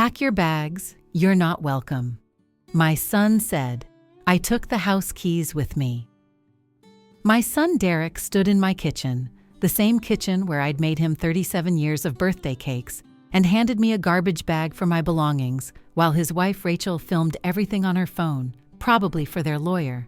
Pack your bags, you're not welcome. My son said. I took the house keys with me. My son Derek stood in my kitchen, the same kitchen where I'd made him 37 years of birthday cakes, and handed me a garbage bag for my belongings, while his wife Rachel filmed everything on her phone, probably for their lawyer.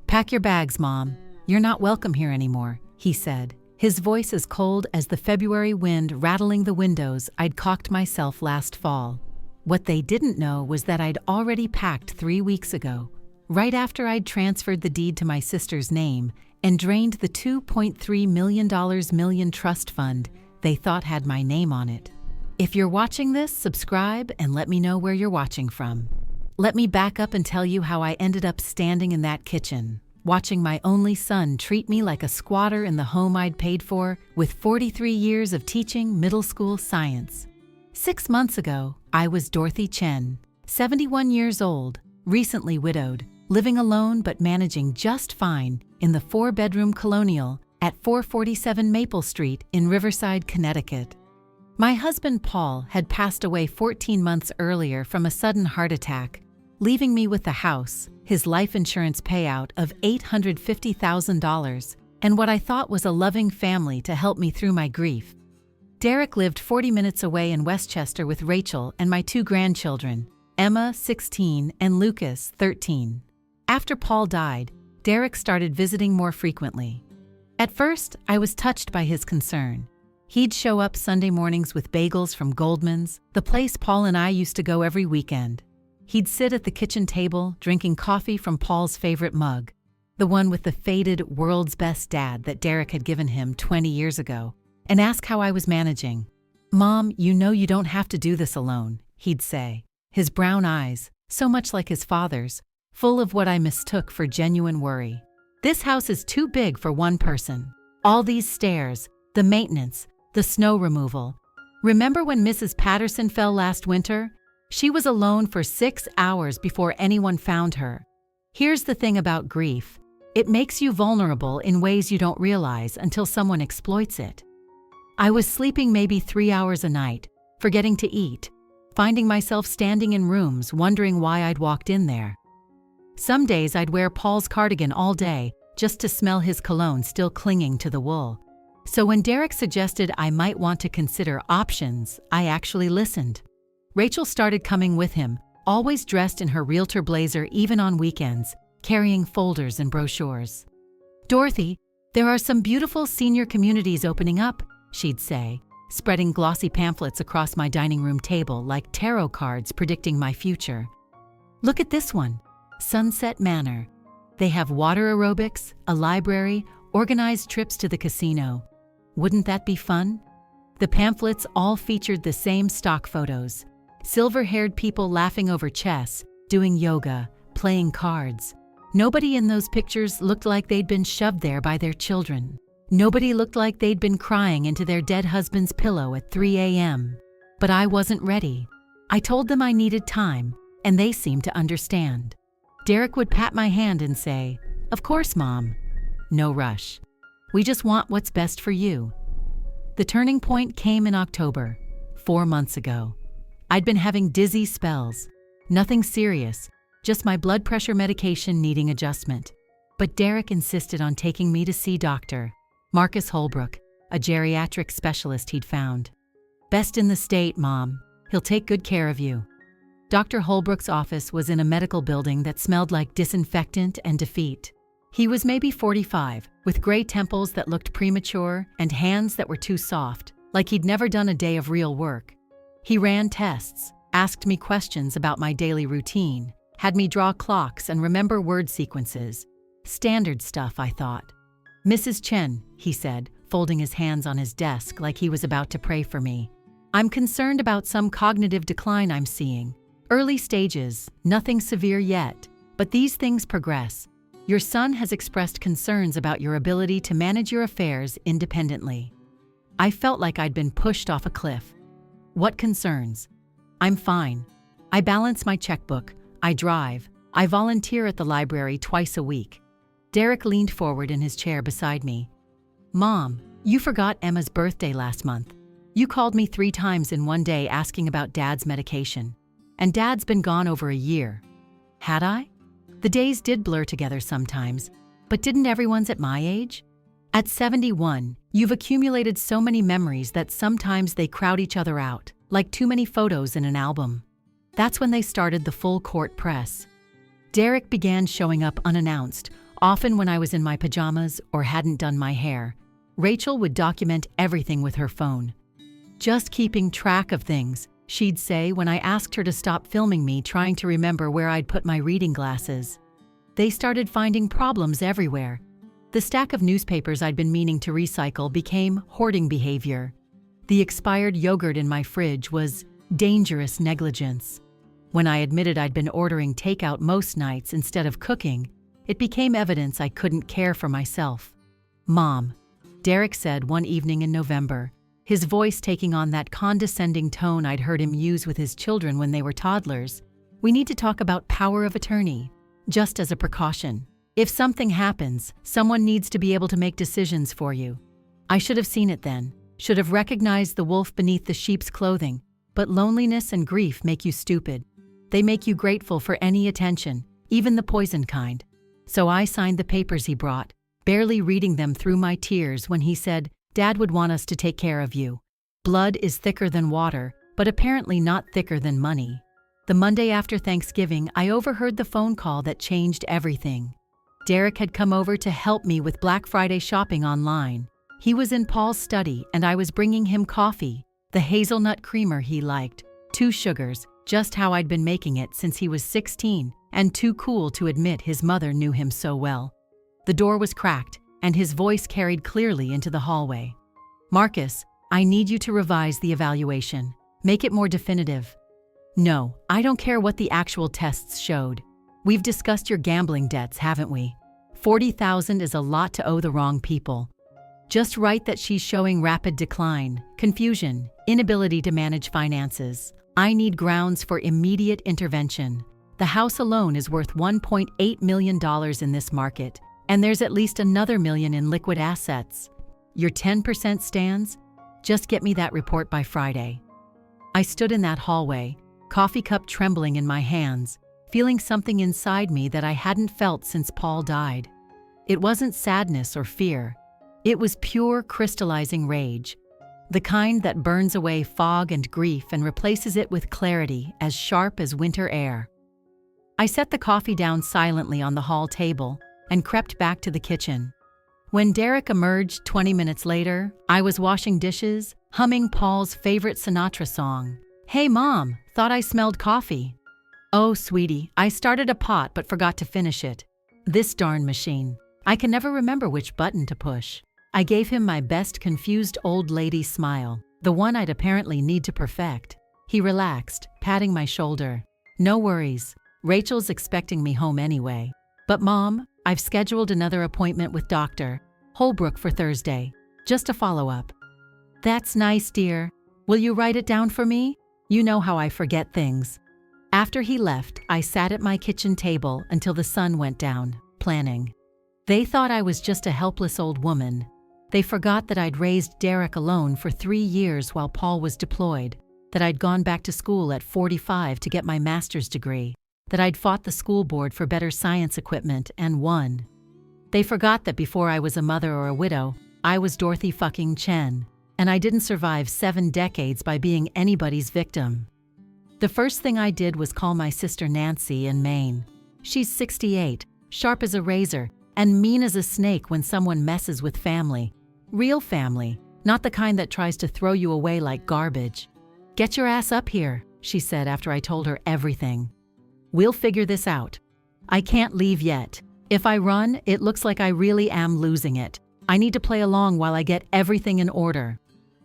Pack your bags, Mom. You're not welcome here anymore, he said, his voice as cold as the February wind rattling the windows I'd caulked myself last fall. What they didn't know was that I'd already packed 3 weeks ago, right after I'd transferred the deed to my sister's name and drained the $2.3 million trust fund they thought had my name on it. If you're watching this, subscribe and let me know where you're watching from. Let me back up and tell you how I ended up standing in that kitchen, watching my only son treat me like a squatter in the home I'd paid for with 43 years of teaching middle school science. 6 months ago, I was Dorothy Chen, 71 years old, recently widowed, living alone but managing just fine in the 4-bedroom colonial at 447 Maple Street in Riverside, Connecticut. My husband Paul had passed away 14 months earlier from a sudden heart attack, leaving me with the house, his life insurance payout of $850,000, and what I thought was a loving family to help me through my grief. Derek lived 40 minutes away in Westchester with Rachel and my 2 grandchildren, Emma, 16, and Lucas, 13. After Paul died, Derek started visiting more frequently. At first, I was touched by his concern. He'd show up Sunday mornings with bagels from Goldman's, the place Paul and I used to go every weekend. He'd sit at the kitchen table, drinking coffee from Paul's favorite mug, the one with the faded "World's Best Dad" that Derek had given him 20 years ago, and ask how I was managing. "Mom, you know you don't have to do this alone," he'd say, his brown eyes, so much like his father's, full of what I mistook for genuine worry. "This house is too big for one person. All these stairs, the maintenance, the snow removal. Remember when Mrs. Patterson fell last winter? She was alone for 6 hours before anyone found her. Here's the thing about grief. It makes you vulnerable in ways you don't realize until someone exploits it. I was sleeping maybe 3 hours a night, forgetting to eat, finding myself standing in rooms wondering why I'd walked in there. Some days I'd wear Paul's cardigan all day just to smell his cologne still clinging to the wool. So when Derek suggested I might want to consider options, I actually listened. Rachel started coming with him, always dressed in her realtor blazer even on weekends, carrying folders and brochures. "Dorothy, there are some beautiful senior communities opening up," she'd say, spreading glossy pamphlets across my dining room table like tarot cards predicting my future. "Look at this one, Sunset Manor. They have water aerobics, a library, organized trips to the casino. Wouldn't that be fun?" The pamphlets all featured the same stock photos. Silver-haired people laughing over chess, doing yoga, playing cards. Nobody in those pictures looked like they'd been shoved there by their children. Nobody looked like they'd been crying into their dead husband's pillow at 3 a.m. But I wasn't ready. I told them I needed time, and they seemed to understand. Derek would pat my hand and say, "Of course, Mom. No rush. We just want what's best for you." The turning point came in October, 4 months ago. I'd been having dizzy spells. Nothing serious, just my blood pressure medication needing adjustment. But Derek insisted on taking me to see Dr. Marcus Holbrook, a geriatric specialist he'd found. "Best in the state, Mom. He'll take good care of you." Dr. Holbrook's office was in a medical building that smelled like disinfectant and defeat. He was maybe 45, with gray temples that looked premature and hands that were too soft, like he'd never done a day of real work. He ran tests, asked me questions about my daily routine, had me draw clocks and remember word sequences. Standard stuff, I thought. "Mrs. Chen," he said, folding his hands on his desk like he was about to pray for me. "I'm concerned about some cognitive decline I'm seeing. Early stages, nothing severe yet, but these things progress. Your son has expressed concerns about your ability to manage your affairs independently." I felt like I'd been pushed off a cliff. "What concerns?" "I'm fine. I balance my checkbook. I drive. I volunteer at the library twice a week." Derek leaned forward in his chair beside me. "Mom, you forgot Emma's birthday last month. You called me 3 times in one day asking about Dad's medication. And Dad's been gone over a year. Had I? The days did blur together sometimes, but didn't everyone's at my age? At 71, you've accumulated so many memories that sometimes they crowd each other out, like too many photos in an album. That's when they started the full court press. Derek began showing up unannounced, often when I was in my pajamas or hadn't done my hair. Rachel would document everything with her phone. Just keeping track of things, she'd say when I asked her to stop filming me trying to remember where I'd put my reading glasses. They started finding problems everywhere. The stack of newspapers I'd been meaning to recycle became hoarding behavior. The expired yogurt in my fridge was dangerous negligence. When I admitted I'd been ordering takeout most nights instead of cooking, it became evidence I couldn't care for myself. "Mom," Derek said one evening in November, his voice taking on that condescending tone I'd heard him use with his children when they were toddlers. "We need to talk about power of attorney, just as a precaution. If something happens, someone needs to be able to make decisions for you." I should have seen it then, should have recognized the wolf beneath the sheep's clothing, but loneliness and grief make you stupid. They make you grateful for any attention, even the poison kind. So I signed the papers he brought, barely reading them through my tears when he said, "Dad would want us to take care of you. Blood is thicker than water, but apparently not thicker than money." The Monday after Thanksgiving, I overheard the phone call that changed everything. Derek had come over to help me with Black Friday shopping online. He was in Paul's study and I was bringing him coffee, the hazelnut creamer he liked, 2 sugars, just how I'd been making it since he was 16, and too cool to admit his mother knew him so well. The door was cracked, and his voice carried clearly into the hallway. "Marcus, I need you to revise the evaluation. Make it more definitive." "No, I don't care what the actual tests showed. We've discussed your gambling debts, haven't we? $40,000 is a lot to owe the wrong people. Just write that she's showing rapid decline, confusion, inability to manage finances. I need grounds for immediate intervention. The house alone is worth $1.8 million in this market, and there's at least another $1 million in liquid assets. Your 10% stands? Just get me that report by Friday." I stood in that hallway, coffee cup trembling in my hands, feeling something inside me that I hadn't felt since Paul died. It wasn't sadness or fear. It was pure crystallizing rage, the kind that burns away fog and grief and replaces it with clarity as sharp as winter air. I set the coffee down silently on the hall table and crept back to the kitchen. When Derek emerged 20 minutes later, I was washing dishes, humming Paul's favorite Sinatra song. "Hey, Mom, thought I smelled coffee." "Oh, sweetie, I started a pot but forgot to finish it. This darn machine. I can never remember which button to push." I gave him my best confused old lady smile, the one I'd apparently need to perfect. He relaxed, patting my shoulder. "No worries. Rachel's expecting me home anyway. But Mom, I've scheduled another appointment with Dr. Holbrook for Thursday. Just a follow-up." "That's nice, dear. Will you write it down for me? You know how I forget things." After he left, I sat at my kitchen table until the sun went down, planning. They thought I was just a helpless old woman. They forgot that I'd raised Derek alone for 3 years while Paul was deployed, that I'd gone back to school at 45 to get my master's degree, that I'd fought the school board for better science equipment and won. They forgot that before I was a mother or a widow, I was Dorothy fucking Chen, and I didn't survive 7 decades by being anybody's victim. The first thing I did was call my sister Nancy in Maine. She's 68, sharp as a razor, and mean as a snake when someone messes with family. Real family, not the kind that tries to throw you away like garbage. "Get your ass up here," she said after I told her everything. "We'll figure this out. I can't leave yet. If I run, it looks like I really am losing it. I need to play along while I get everything in order.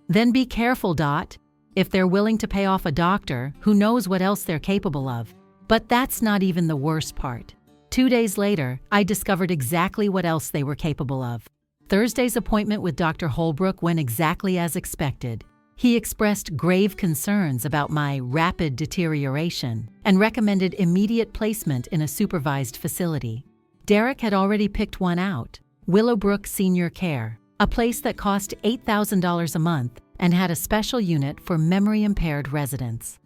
Then be careful, Dot. If they're willing to pay off a doctor, who knows what else they're capable of. But that's not even the worst part. 2 days later, I discovered exactly what else they were capable of. Thursday's appointment with Dr. Holbrook went exactly as expected. He expressed grave concerns about my rapid deterioration and recommended immediate placement in a supervised facility. Derek had already picked one out, Willowbrook Senior Care, a place that cost $8,000 a month and had a special unit for memory-impaired residents.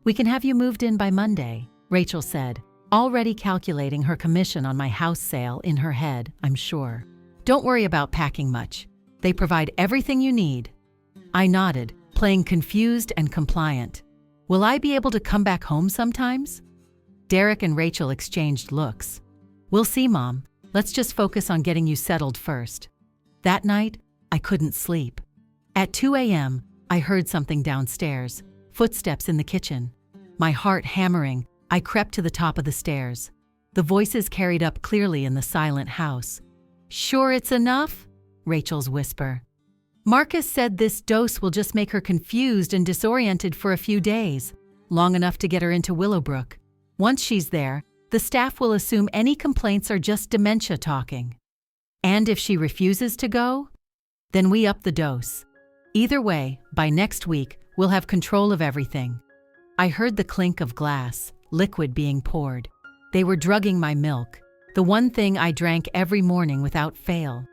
"We can have you moved in by Monday," Rachel said, already calculating her commission on my house sale in her head, I'm sure. "Don't worry about packing much. They provide everything you need." I nodded, playing confused and compliant. "Will I be able to come back home sometimes?" Derek and Rachel exchanged looks. "We'll see, Mom. Let's just focus on getting you settled first." That night, I couldn't sleep. At 2 a.m., I heard something downstairs, footsteps in the kitchen. My heart hammering, I crept to the top of the stairs. The voices carried up clearly in the silent house. "Sure it's enough?" Rachel's whisper. "Marcus said this dose will just make her confused and disoriented for a few days, long enough to get her into Willowbrook. Once she's there, the staff will assume any complaints are just dementia talking. And if she refuses to go, then we up the dose. Either way, by next week, we'll have control of everything." I heard the clink of glass, liquid being poured. They were drugging my milk, the one thing I drank every morning without fail.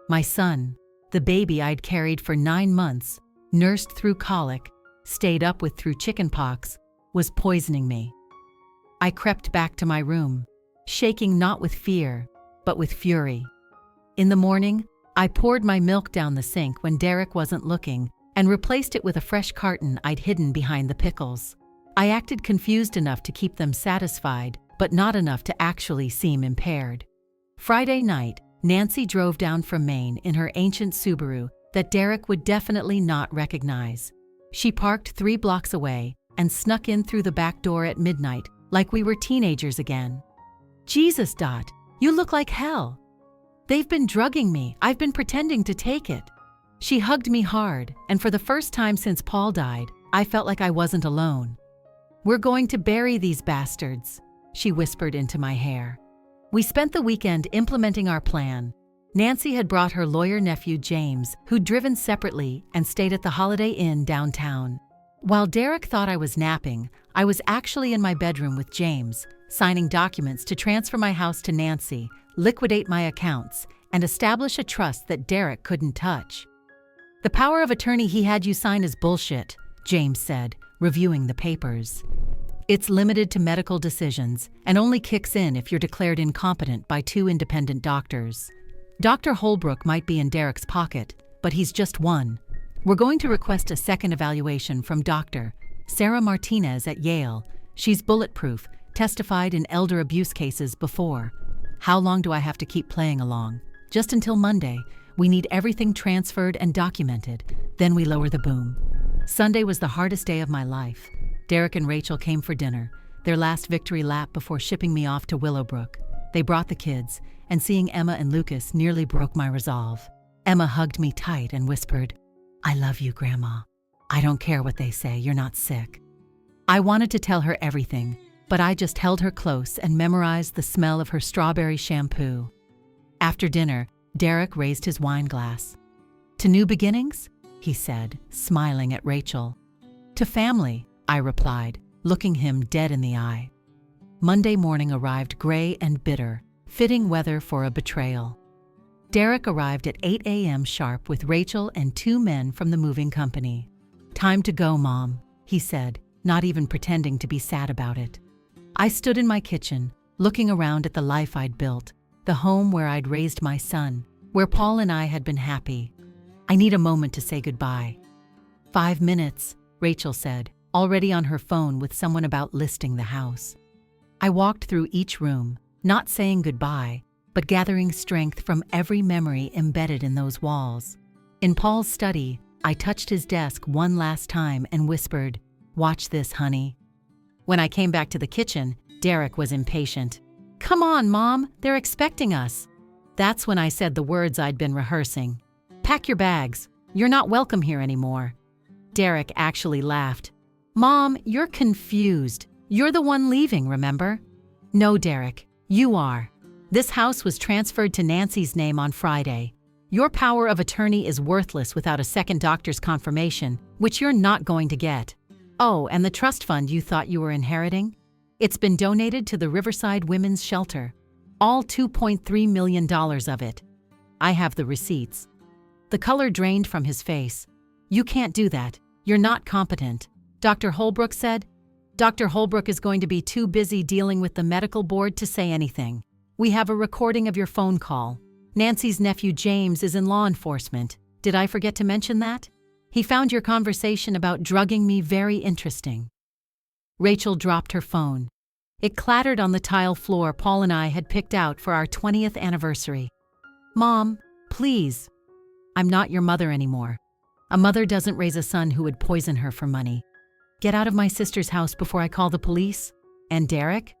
My son, the baby I'd carried for 9 months, nursed through colic, stayed up with through chickenpox, was poisoning me. I crept back to my room, shaking not with fear, but with fury. In the morning, I poured my milk down the sink when Derek wasn't looking and replaced it with a fresh carton I'd hidden behind the pickles. I acted confused enough to keep them satisfied, but not enough to actually seem impaired. Friday night, Nancy drove down from Maine in her ancient Subaru that Derek would definitely not recognize. She parked 3 blocks away and snuck in through the back door at midnight like we were teenagers again. "Jesus, Dot, you look like hell." "They've been drugging me. I've been pretending to take it." She hugged me hard, and for the first time since Paul died, I felt like I wasn't alone. "We're going to bury these bastards," she whispered into my hair. We spent the weekend implementing our plan. Nancy had brought her lawyer nephew James, who'd driven separately and stayed at the Holiday Inn downtown. While Derek thought I was napping, I was actually in my bedroom with James, signing documents to transfer my house to Nancy, liquidate my accounts, and establish a trust that Derek couldn't touch. "The power of attorney he had you sign is bullshit," James said, reviewing the papers. "It's limited to medical decisions and only kicks in if you're declared incompetent by 2 independent doctors. Dr. Holbrook might be in Derek's pocket, but he's just one. We're going to request a second evaluation from Dr. Sarah Martinez at Yale. She's bulletproof, testified in elder abuse cases before. How long do I have to keep playing along? Just until Monday. We need everything transferred and documented. Then we lower the boom." Sunday was the hardest day of my life. Derek and Rachel came for dinner, their last victory lap before shipping me off to Willowbrook. They brought the kids, and seeing Emma and Lucas nearly broke my resolve. Emma hugged me tight and whispered, "I love you, Grandma. I don't care what they say, you're not sick." I wanted to tell her everything, but I just held her close and memorized the smell of her strawberry shampoo. After dinner, Derek raised his wine glass. "To new beginnings?" he said, smiling at Rachel. "To family," I replied, looking him dead in the eye. Monday morning arrived gray and bitter, fitting weather for a betrayal. Derek arrived at 8 a.m. sharp with Rachel and 2 men from the moving company. "Time to go, Mom," he said, not even pretending to be sad about it. I stood in my kitchen, looking around at the life I'd built, the home where I'd raised my son, where Paul and I had been happy. "I need a moment to say goodbye." 5 minutes, Rachel said, already on her phone with someone about listing the house. I walked through each room, not saying goodbye, but gathering strength from every memory embedded in those walls. In Paul's study, I touched his desk one last time and whispered, "Watch this, honey." When I came back to the kitchen, Derek was impatient. "Come on, Mom, they're expecting us." That's when I said the words I'd been rehearsing. "Pack your bags. You're not welcome here anymore." Derek actually laughed. "Mom, you're confused. You're the one leaving, remember?" "No, Derek, you are. This house was transferred to Nancy's name on Friday. Your power of attorney is worthless without a second doctor's confirmation, which you're not going to get. Oh, and the trust fund you thought you were inheriting? It's been donated to the Riverside Women's Shelter. All $2.3 million of it. I have the receipts." The color drained from his face. You can't do that. You're not competent, Dr. Holbrook said. Dr. Holbrook is going to be too busy dealing with the medical board to say anything. We have a recording of your phone call. Nancy's nephew James is in law enforcement. Did I forget to mention that? He found your conversation about drugging me very interesting. Rachel dropped her phone. It clattered on the tile floor Paul and I had picked out for our 20th anniversary. Mom, please. I'm not your mother anymore. A mother doesn't raise a son who would poison her for money. Get out of my sister's house before I call the police. And Derek?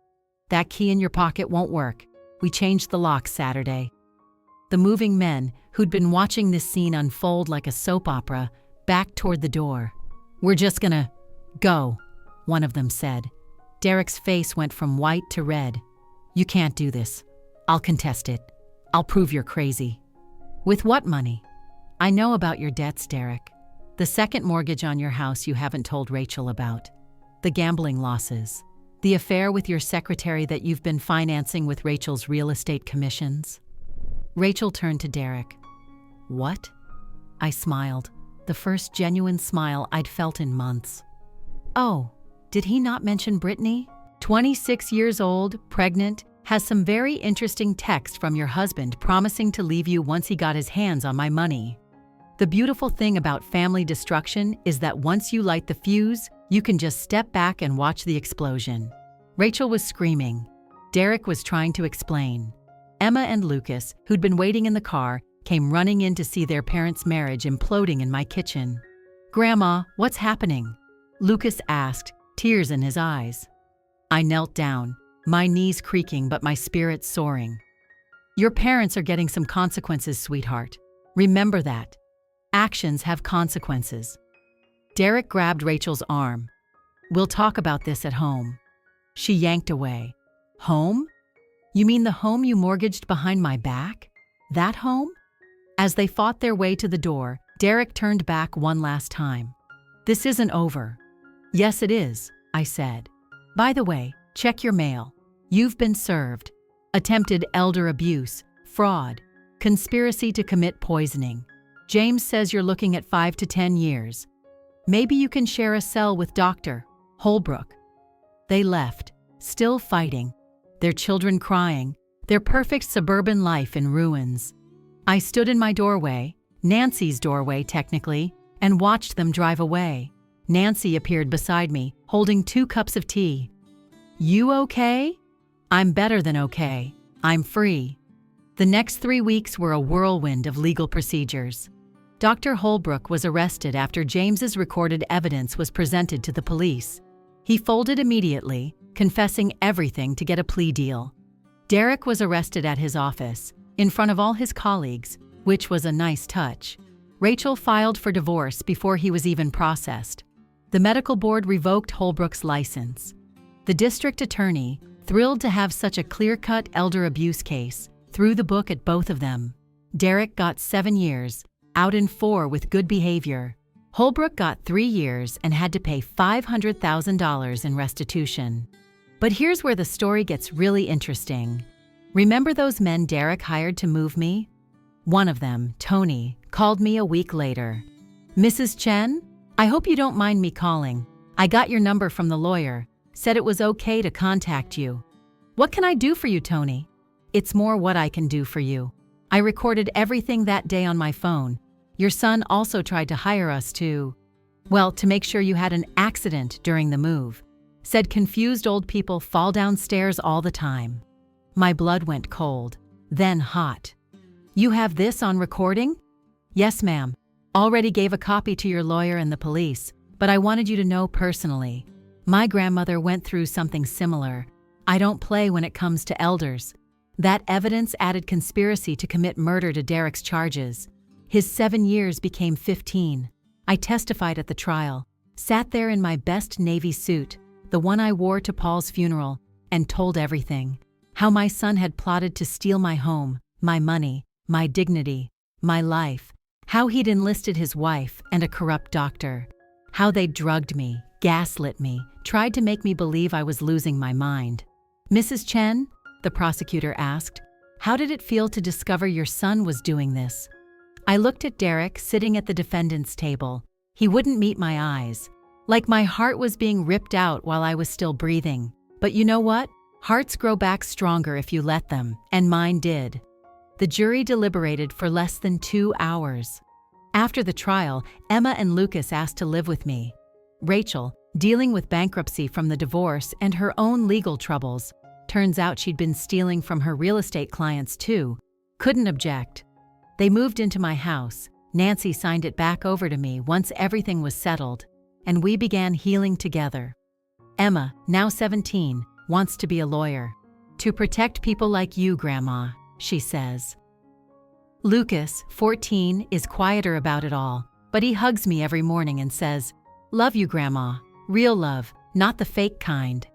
That key in your pocket won't work. We changed the lock Saturday. The moving men, who'd been watching this scene unfold like a soap opera, backed toward the door. We're just gonna go, one of them said. Derek's face went from white to red. You can't do this. I'll contest it. I'll prove you're crazy. With what money? I know about your debts, Derek. The second mortgage on your house you haven't told Rachel about. The gambling losses. The affair with your secretary that you've been financing with Rachel's real estate commissions. Rachel turned to Derek. What? I smiled, the first genuine smile I'd felt in months. Oh, did he not mention Brittany? 26 years old, pregnant, has some very interesting text from your husband promising to leave you once he got his hands on my money. The beautiful thing about family destruction is that once you light the fuse, you can just step back and watch the explosion. Rachel was screaming. Derek was trying to explain. Emma and Lucas, who'd been waiting in the car, came running in to see their parents' marriage imploding in my kitchen. Grandma, what's happening? Lucas asked, tears in his eyes. I knelt down, my knees creaking but my spirits soaring. Your parents are getting some consequences, sweetheart. Remember that. Actions have consequences. Derek grabbed Rachel's arm. We'll talk about this at home. She yanked away. Home? You mean the home you mortgaged behind my back? That home? As they fought their way to the door, Derek turned back one last time. This isn't over. Yes, it is, I said. By the way, check your mail. You've been served. Attempted elder abuse, fraud, conspiracy to commit poisoning. James says you're looking at 5 to 10 years. Maybe you can share a cell with Dr. Holbrook. They left, still fighting, their children crying, their perfect suburban life in ruins. I stood in my doorway, Nancy's doorway technically, and watched them drive away. Nancy appeared beside me, holding 2 cups of tea. You okay? I'm better than okay. I'm free. The next 3 weeks were a whirlwind of legal procedures. Dr. Holbrook was arrested after James's recorded evidence was presented to the police. He folded immediately, confessing everything to get a plea deal. Derek was arrested at his office, in front of all his colleagues, which was a nice touch. Rachel filed for divorce before he was even processed. The medical board revoked Holbrook's license. The district attorney, thrilled to have such a clear-cut elder abuse case, threw the book at both of them. Derek got 7 years, out in 4 with good behavior. Holbrook got 3 years and had to pay $500,000 in restitution. But here's where the story gets really interesting. Remember those men Derek hired to move me? One of them, Tony, called me a week later. Mrs. Chen, I hope you don't mind me calling. I got your number from the lawyer, said it was okay to contact you. What can I do for you, Tony? It's more what I can do for you. I recorded everything that day on my phone. Your son also tried to hire us to make sure you had an accident during the move. Said confused old people fall downstairs all the time. My blood went cold, then hot. You have this on recording? Yes, ma'am. Already gave a copy to your lawyer and the police, but I wanted you to know personally. My grandmother went through something similar. I don't play when it comes to elders. That evidence added conspiracy to commit murder to Derek's charges. His 7 years became 15. I testified at the trial, sat there in my best Navy suit, the one I wore to Paul's funeral, and told everything. How my son had plotted to steal my home, my money, my dignity, my life. How he'd enlisted his wife and a corrupt doctor. How they drugged me, gaslit me, tried to make me believe I was losing my mind. Mrs. Chen, the prosecutor asked, how did it feel to discover your son was doing this? I looked at Derek sitting at the defendant's table, He wouldn't meet my eyes. Like my heart was being ripped out while I was still breathing. But you know what? Hearts grow back stronger if you let them, and mine did. The jury deliberated for less than 2 hours. After the trial, Emma and Lucas asked to live with me. Rachel, dealing with bankruptcy from the divorce and her own legal troubles, turns out she'd been stealing from her real estate clients too, couldn't object. They moved into my house. Nancy signed it back over to me once everything was settled, and we began healing together. Emma, now 17, wants to be a lawyer. To protect people like you, Grandma, she says. Lucas, 14, is quieter about it all, but he hugs me every morning and says, "Love you, Grandma. Real love, not the fake kind."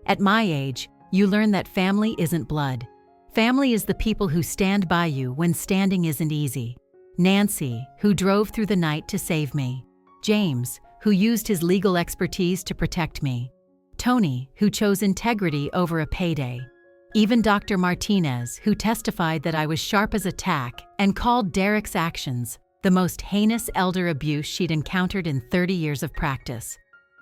At my age, you learn that family isn't blood. Family is the people who stand by you when standing isn't easy. Nancy, who drove through the night to save me. James, who used his legal expertise to protect me. Tony, who chose integrity over a payday. Even Dr. Martinez, who testified that I was sharp as a tack and called Derek's actions the most heinous elder abuse she'd encountered in 30 years of practice.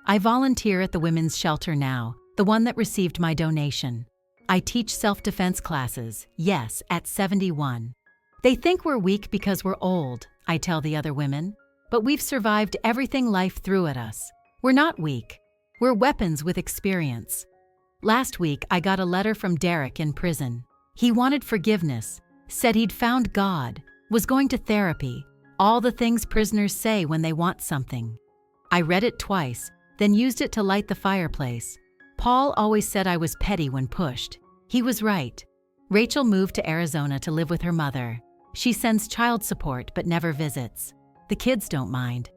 I volunteer at the women's shelter now, the one that received my donation. I teach self-defense classes, yes, at 71. They think we're weak because we're old, I tell the other women, but we've survived everything life threw at us. We're not weak. We're weapons with experience. Last week, I got a letter from Derek in prison. He wanted forgiveness, said he'd found God, was going to therapy, all the things prisoners say when they want something. I read it twice, then used it to light the fireplace. Paul always said I was petty when pushed. He was right. Rachel moved to Arizona to live with her mother. She sends child support but never visits. The kids don't mind.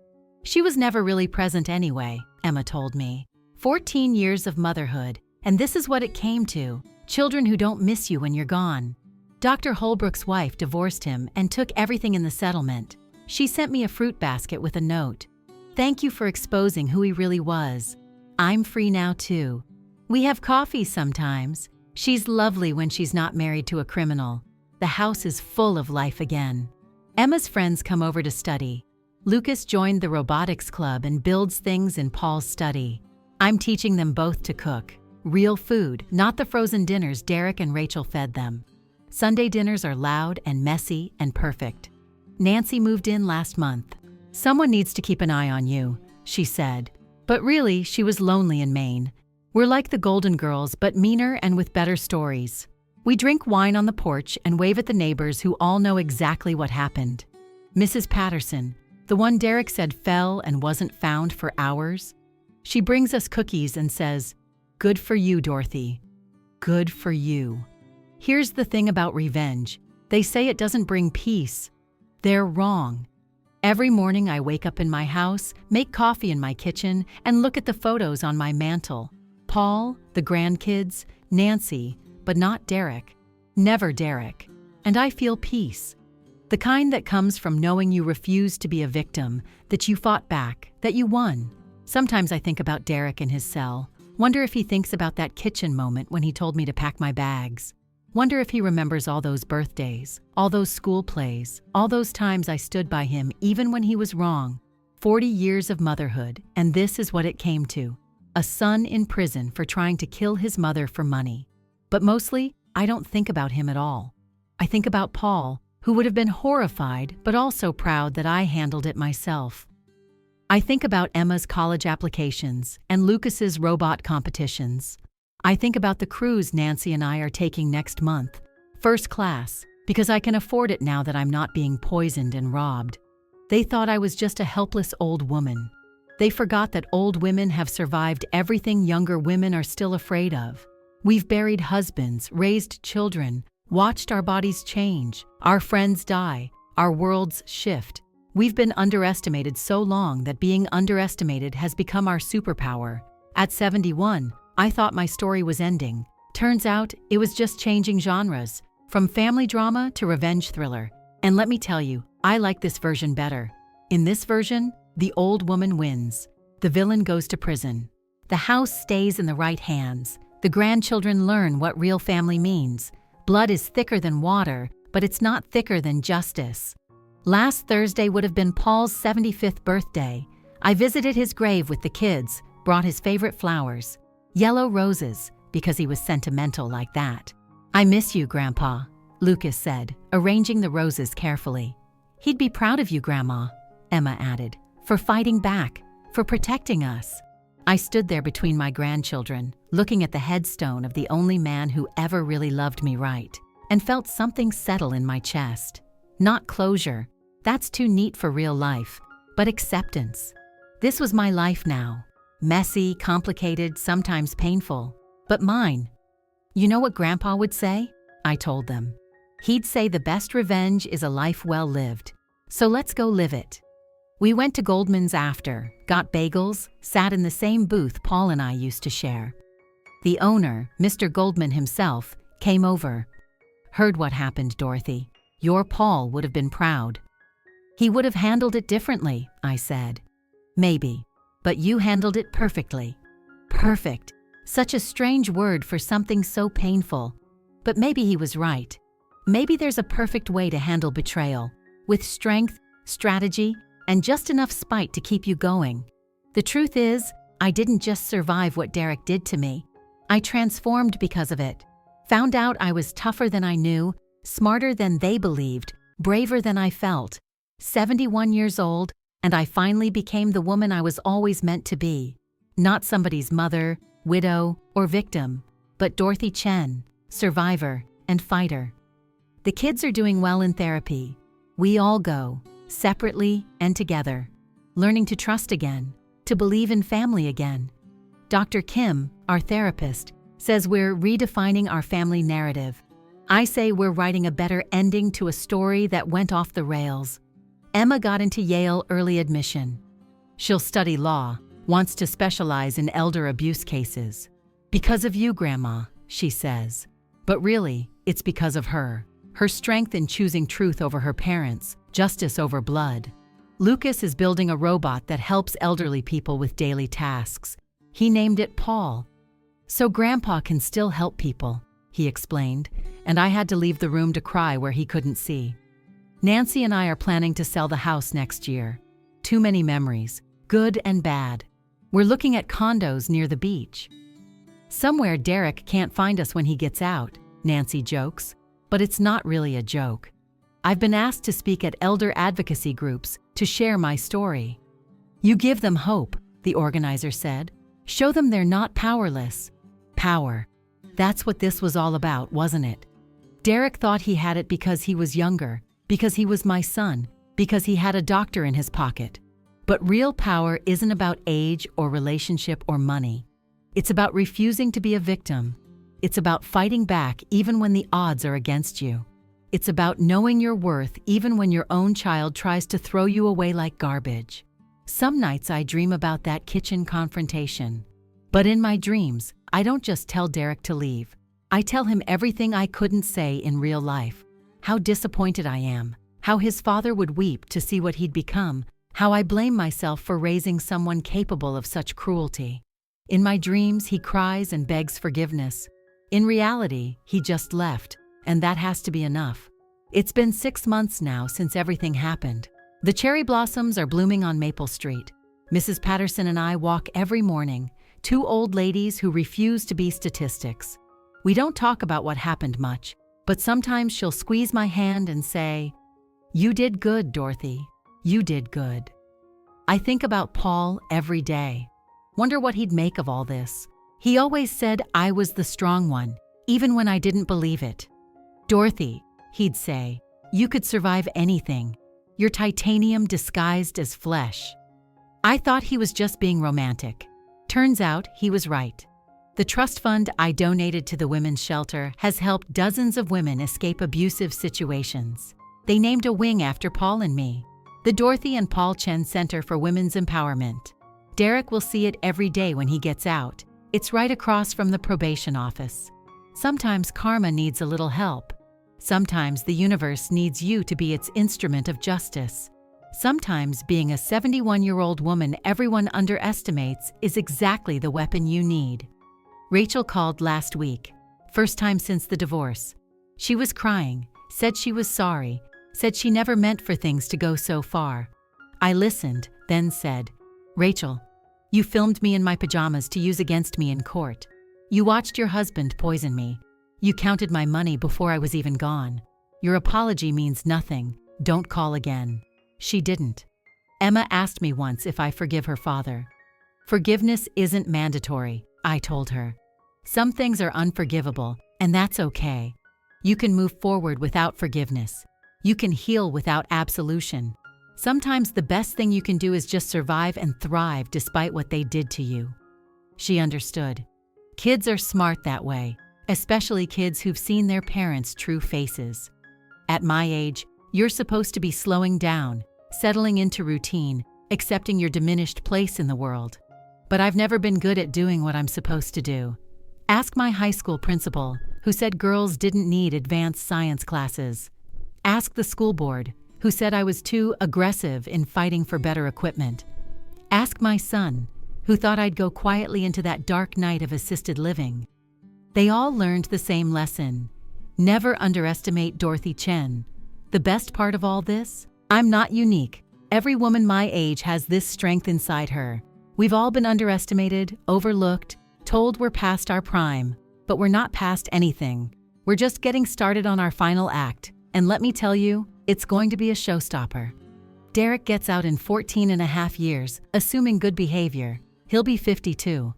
She was never really present anyway, Emma told me. 14 years of motherhood, and this is what it came to: children who don't miss you when you're gone. Dr. Holbrook's wife divorced him and took everything in the settlement. She sent me a fruit basket with a note. "Thank you for exposing who he really was. I'm free now too. We have coffee sometimes. She's lovely when she's not married to a criminal. The house is full of life again." Emma's friends come over to study. Lucas joined the robotics club and builds things in Paul's study. I'm teaching them both to cook. Real food, not the frozen dinners Derek and Rachel fed them. Sunday dinners are loud and messy and perfect. Nancy moved in last month. "Someone needs to keep an eye on you," she said. But really, she was lonely in Maine. We're like the Golden Girls, but meaner and with better stories. We drink wine on the porch and wave at the neighbors who all know exactly what happened. Mrs. Patterson, the one Derek said fell and wasn't found for hours. She brings us cookies and says, "Good for you, Dorothy. Good for you." Here's the thing about revenge. They say it doesn't bring peace. They're wrong. Every morning I wake up in my house, make coffee in my kitchen, and look at the photos on my mantle. Paul, the grandkids, Nancy, but not Derek. Never Derek. And I feel peace. The kind that comes from knowing you refused to be a victim, that you fought back, that you won. Sometimes I think about Derek in his cell. Wonder if he thinks about that kitchen moment when he told me to pack my bags. Wonder if he remembers all those birthdays, all those school plays, all those times I stood by him even when he was wrong. 40 years of motherhood, and this is what it came to. A son in prison for trying to kill his mother for money. But mostly, I don't think about him at all. I think about Paul, who would have been horrified but also proud that I handled it myself. I think about Emma's college applications and Lucas's robot competitions. I think about the cruise Nancy and I are taking next month, first class, because I can afford it now that I'm not being poisoned and robbed. They thought I was just a helpless old woman. They forgot that old women have survived everything younger women are still afraid of. We've buried husbands, raised children, watched our bodies change, our friends die, our worlds shift. We've been underestimated so long that being underestimated has become our superpower. At 71, I thought my story was ending. Turns out, it was just changing genres, from family drama to revenge thriller. And let me tell you, I like this version better. In this version, the old woman wins. The villain goes to prison. The house stays in the right hands. The grandchildren learn what real family means. Blood is thicker than water, but it's not thicker than justice. Last Thursday would have been Paul's 75th birthday. I visited his grave with the kids, brought his favorite flowers, yellow roses, because he was sentimental like that. I miss you, Grandpa, Lucas said, arranging the roses carefully. He'd be proud of you, Grandma, Emma added, for fighting back, for protecting us. I stood there between my grandchildren, looking at the headstone of the only man who ever really loved me right, and felt something settle in my chest. Not closure, that's too neat for real life, but acceptance. This was my life now. Messy, complicated, sometimes painful, but mine. You know what Grandpa would say? I told them. He'd say the best revenge is a life well lived. So let's go live it. We went to Goldman's after, got bagels, sat in the same booth Paul and I used to share. The owner, Mr. Goldman himself, came over. Heard what happened, Dorothy. Your Paul would have been proud. He would have handled it differently, I said. Maybe, but you handled it perfectly. Perfect. Such a strange word for something so painful. But maybe he was right. Maybe there's a perfect way to handle betrayal, with strength, strategy, and just enough spite to keep you going. The truth is, I didn't just survive what Derek did to me. I transformed because of it. Found out I was tougher than I knew, smarter than they believed, braver than I felt. 71 years old, and I finally became the woman I was always meant to be. Not somebody's mother, widow, or victim, but Dorothy Chen, survivor and fighter. The kids are doing well in therapy. We all go, separately and together, learning to trust again, to believe in family again. Dr. Kim, our therapist, says we're redefining our family narrative. I say we're writing a better ending to a story that went off the rails. Emma got into Yale early admission. She'll study law, wants to specialize in elder abuse cases. Because of you, Grandma, she says. But really, it's because of her. Her strength in choosing truth over her parents, justice over blood. Lucas is building a robot that helps elderly people with daily tasks. He named it Paul. So Grandpa can still help people, he explained, and I had to leave the room to cry where he couldn't see. Nancy and I are planning to sell the house next year. Too many memories, good and bad. We're looking at condos near the beach. Somewhere Derek can't find us when he gets out, Nancy jokes. But it's not really a joke. I've been asked to speak at elder advocacy groups to share my story. You give them hope, the organizer said. Show them they're not powerless. Power. That's what this was all about, wasn't it? Derek thought he had it because he was younger, because he was my son, because he had a doctor in his pocket. But real power isn't about age or relationship or money. It's about refusing to be a victim. It's about fighting back even when the odds are against you. It's about knowing your worth even when your own child tries to throw you away like garbage. Some nights I dream about that kitchen confrontation. But in my dreams, I don't just tell Derek to leave. I tell him everything I couldn't say in real life. How disappointed I am. How his father would weep to see what he'd become. How I blame myself for raising someone capable of such cruelty. In my dreams, he cries and begs forgiveness. In reality, he just left, and that has to be enough. It's been 6 months now since everything happened. The cherry blossoms are blooming on Maple Street. Mrs. Patterson and I walk every morning, two old ladies who refuse to be statistics. We don't talk about what happened much, but sometimes she'll squeeze my hand and say, "You did good, Dorothy. You did good." I think about Paul every day. Wonder what he'd make of all this. He always said I was the strong one, even when I didn't believe it. "Dorothy," he'd say, "you could survive anything. You're titanium disguised as flesh." I thought he was just being romantic. Turns out he was right. The trust fund I donated to the women's shelter has helped dozens of women escape abusive situations. They named a wing after Paul and me, the Dorothy and Paul Chen Center for Women's Empowerment. Derek will see it every day when he gets out. It's right across from the probation office. Sometimes karma needs a little help. Sometimes the universe needs you to be its instrument of justice. Sometimes being a 71-year-old woman everyone underestimates is exactly the weapon you need. Rachel called last week, first time since the divorce. She was crying, said she was sorry, said she never meant for things to go so far. I listened, then said, Rachel, you filmed me in my pajamas to use against me in court. You watched your husband poison me. You counted my money before I was even gone. Your apology means nothing. Don't call again." She didn't. Emma asked me once if I forgive her father. "Forgiveness isn't mandatory," I told her. "Some things are unforgivable, and that's okay. You can move forward without forgiveness. You can heal without absolution. Sometimes the best thing you can do is just survive and thrive despite what they did to you." She understood. Kids are smart that way, especially kids who've seen their parents' true faces. At my age, you're supposed to be slowing down, settling into routine, accepting your diminished place in the world. But I've never been good at doing what I'm supposed to do. Ask my high school principal, who said girls didn't need advanced science classes. Ask the school board, who said I was too aggressive in fighting for better equipment. Ask my son, who thought I'd go quietly into that dark night of assisted living. They all learned the same lesson. Never underestimate Dorothy Chen. The best part of all this? I'm not unique. Every woman my age has this strength inside her. We've all been underestimated, overlooked, told we're past our prime, but we're not past anything. We're just getting started on our final act, and let me tell you, it's going to be a showstopper. Derek gets out in 14.5 years, assuming good behavior. He'll be 52.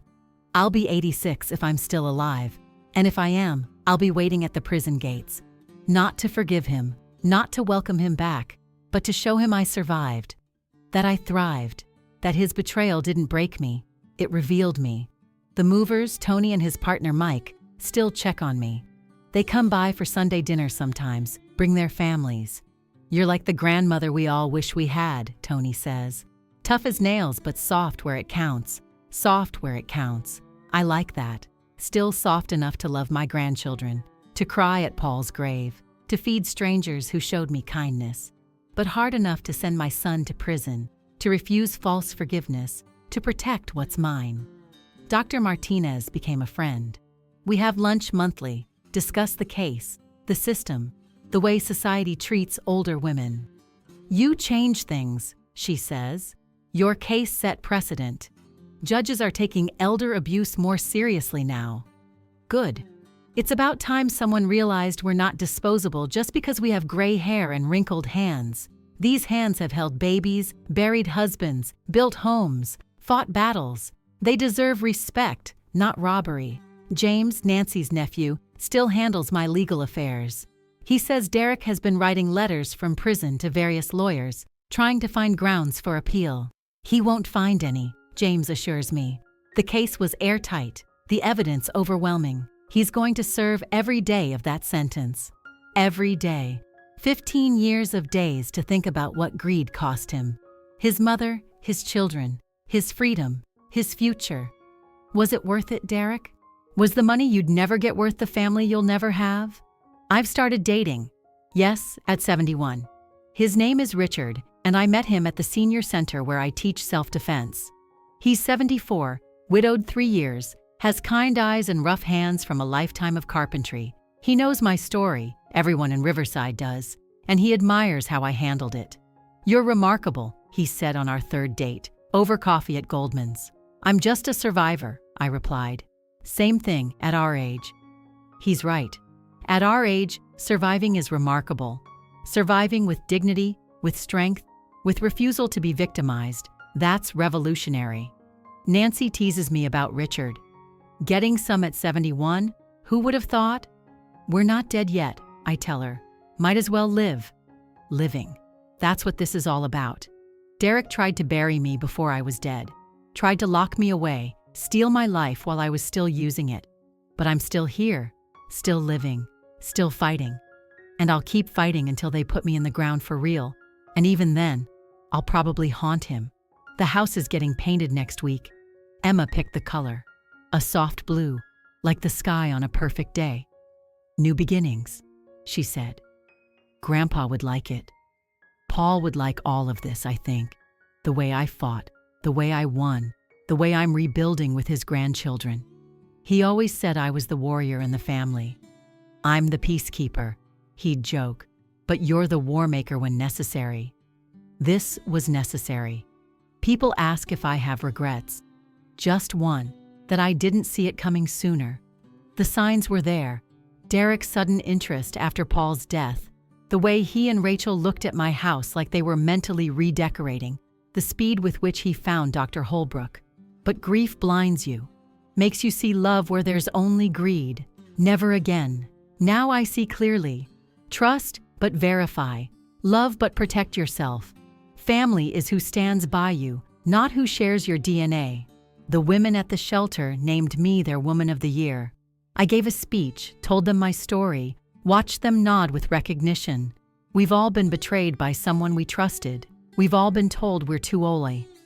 I'll be 86 if I'm still alive, and if I am, I'll be waiting at the prison gates. Not to forgive him, not to welcome him back, but to show him I survived, that I thrived, that his betrayal didn't break me, it revealed me. The movers, Tony and his partner Mike, still check on me. They come by for Sunday dinner sometimes, bring their families. "You're like the grandmother we all wish we had," Tony says. "Tough as nails, but soft where it counts. Soft where it counts." I like that. Still soft enough to love my grandchildren, to cry at Paul's grave, to feed strangers who showed me kindness, but hard enough to send my son to prison, to refuse false forgiveness, to protect what's mine. Dr. Martinez became a friend. We have lunch monthly, discuss the case, the system, the way society treats older women. "You change things," she says. "Your case set precedent. Judges are taking elder abuse more seriously now." Good. It's about time someone realized we're not disposable just because we have gray hair and wrinkled hands. These hands have held babies, buried husbands, built homes, fought battles. They deserve respect, not robbery. James, Nancy's nephew, still handles my legal affairs. He says Derek has been writing letters from prison to various lawyers, trying to find grounds for appeal. He won't find any, James assures me. The case was airtight, the evidence overwhelming. He's going to serve every day of that sentence. Every day. 15 years of days to think about what greed cost him. His mother, his children, his freedom, his future. Was it worth it, Derek? Was the money you'd never get worth the family you'll never have? I've started dating. Yes, at 71. His name is Richard, and I met him at the senior center where I teach self-defense. He's 74, widowed 3 years, has kind eyes and rough hands from a lifetime of carpentry. He knows my story, everyone in Riverside does, and he admires how I handled it. "You're remarkable," he said on our third date, over coffee at Goldman's. "I'm just a survivor," I replied. Same thing at our age. He's right. At our age, surviving is remarkable. Surviving with dignity, with strength, with refusal to be victimized, that's revolutionary. Nancy teases me about Richard. Getting some at 71? Who would have thought? We're not dead yet, I tell her. Might as well live. Living. That's what this is all about. Derek tried to bury me before I was dead. Tried to lock me away, steal my life while I was still using it. But I'm still here, still living, still fighting. And I'll keep fighting until they put me in the ground for real. And even then, I'll probably haunt him. The house is getting painted next week. Emma picked the color. A soft blue, like the sky on a perfect day. New beginnings, she said. Grandpa would like it. Paul would like all of this, I think. The way I fought, the way I won, the way I'm rebuilding with his grandchildren. He always said I was the warrior in the family. I'm the peacekeeper, he'd joke, but you're the war maker when necessary. This was necessary. People ask if I have regrets. Just one, that I didn't see it coming sooner. The signs were there. Derek's sudden interest after Paul's death, the way he and Rachel looked at my house like they were mentally redecorating, the speed with which he found Dr. Holbrook. But grief blinds you, makes you see love where there's only greed. Never again. Now I see clearly. Trust, but verify. Love, but protect yourself. Family is who stands by you, not who shares your DNA. The women at the shelter named me their Woman of the Year. I gave a speech, told them my story, watched them nod with recognition. We've all been betrayed by someone we trusted. We've all been told we're too old.